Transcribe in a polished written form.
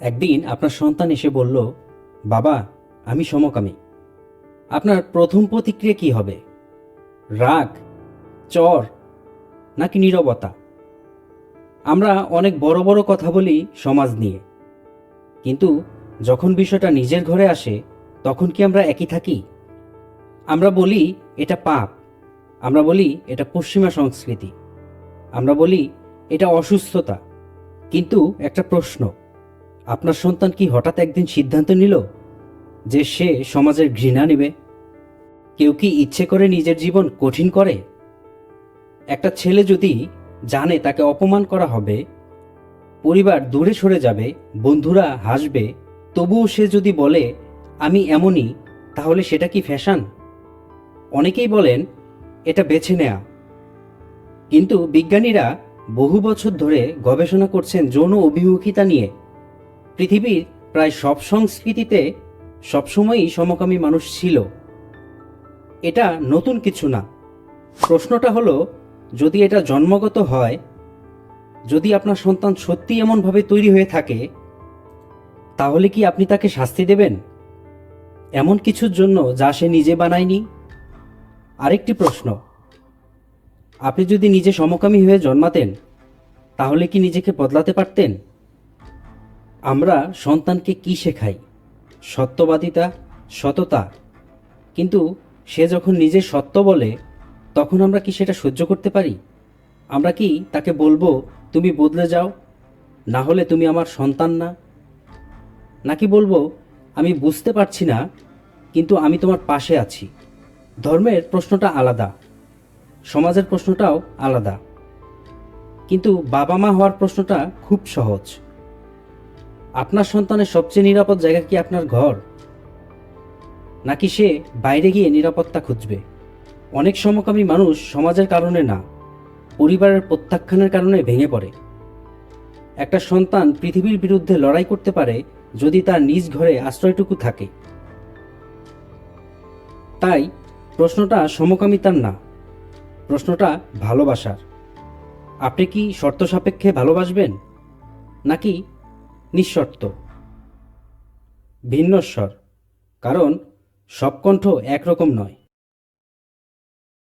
একদিন আপনার সন্তান এসে বলল, বাবা, আমি সমকামী। আপনার প্রথম প্রতিক্রিয়া কি হবে? রাগ, চর, নাকি নীরবতা? আমরা অনেক বড় বড় কথা বলি সমাজ নিয়ে, কিন্তু যখন বিষয়টা নিজের ঘরে আসে তখন কি আমরা একই থাকি? আমরা বলি এটা পাপ, আমরা বলি এটা পশ্চিমা সংস্কৃতি, আমরা বলি এটা অসুস্থতা। কিন্তু একটা প্রশ্ন, আপনার সন্তান কি হঠাৎ একদিন সিদ্ধান্ত নিল যে সে সমাজের ঘৃণা নেবে? কেউ কি ইচ্ছে করে নিজের জীবন কঠিন করে? একটা ছেলে যদি জানে তাকে অপমান করা হবে, পরিবার দূরে সরে যাবে, বন্ধুরা হাসবে, তবুও সে যদি বলে আমি এমনই, তাহলে সেটা কি ফ্যাশন? অনেকেই বলেন এটা বেছে নেয়া, কিন্তু বিজ্ঞানীরা বহু বছর ধরে গবেষণা করছেন যৌন অভিমুখিতা নিয়ে। পৃথিবীর প্রায় সব সংস্কৃতিতে সবসময়ই সমকামী মানুষ ছিল। এটা নতুন কিছু না। প্রশ্নটা হলো, যদি এটা জন্মগত হয়, যদি আপনার সন্তান সত্যি এমনভাবে তৈরি হয়ে থাকে, তাহলে কি আপনি তাকে শাস্তি দেবেন এমন কিছুর জন্য যা সে নিজে বানায়নি? আরেকটি প্রশ্ন, আপনি যদি নিজে সমকামী হয়ে জন্মাতেন, তাহলে কি নিজেকে বদলাতে পারতেন? আমরা সন্তানকে কি শেখাই? সত্যবাদিতা, সততা। কিন্তু সে যখন নিজে সত্য বলে, তখন আমরা কি সেটা সহ্য করতে পারি? আমরা কি তাকে বলবো তুমি বদলে যাও, না হলে তুমি আমার সন্তান না? নাকি বলবো আমি বুঝতে পারছি না, কিন্তু আমি তোমার পাশে আছি? ধর্মের প্রশ্নটা আলাদা, সমাজের প্রশ্নটাও আলাদা, কিন্তু বাবা মা হওয়ার প্রশ্নটা খুব সহজ। আপনার সন্তানের সবচেয়ে নিরাপদ জায়গা কি আপনার ঘর, নাকি সে বাইরে গিয়ে নিরাপত্তা খুঁজবে? অনেক সমকামী মানুষ সমাজের কারণে না, পরিবারের প্রত্যাখ্যানের কারণে ভেঙে পড়ে। একটা সন্তান পৃথিবীর বিরুদ্ধে লড়াই করতে পারে যদি তার নিজ ঘরে আশ্রয়টুকু থাকে। তাই প্রশ্নটা সমকামিতার না, প্রশ্নটা ভালোবাসার। আপনি কি শর্ত সাপেক্ষে ভালোবাসবেন, নাকি নিঃশর্ত? ভিন্ন স্বর, কারণ সব কণ্ঠ একরকম নয়।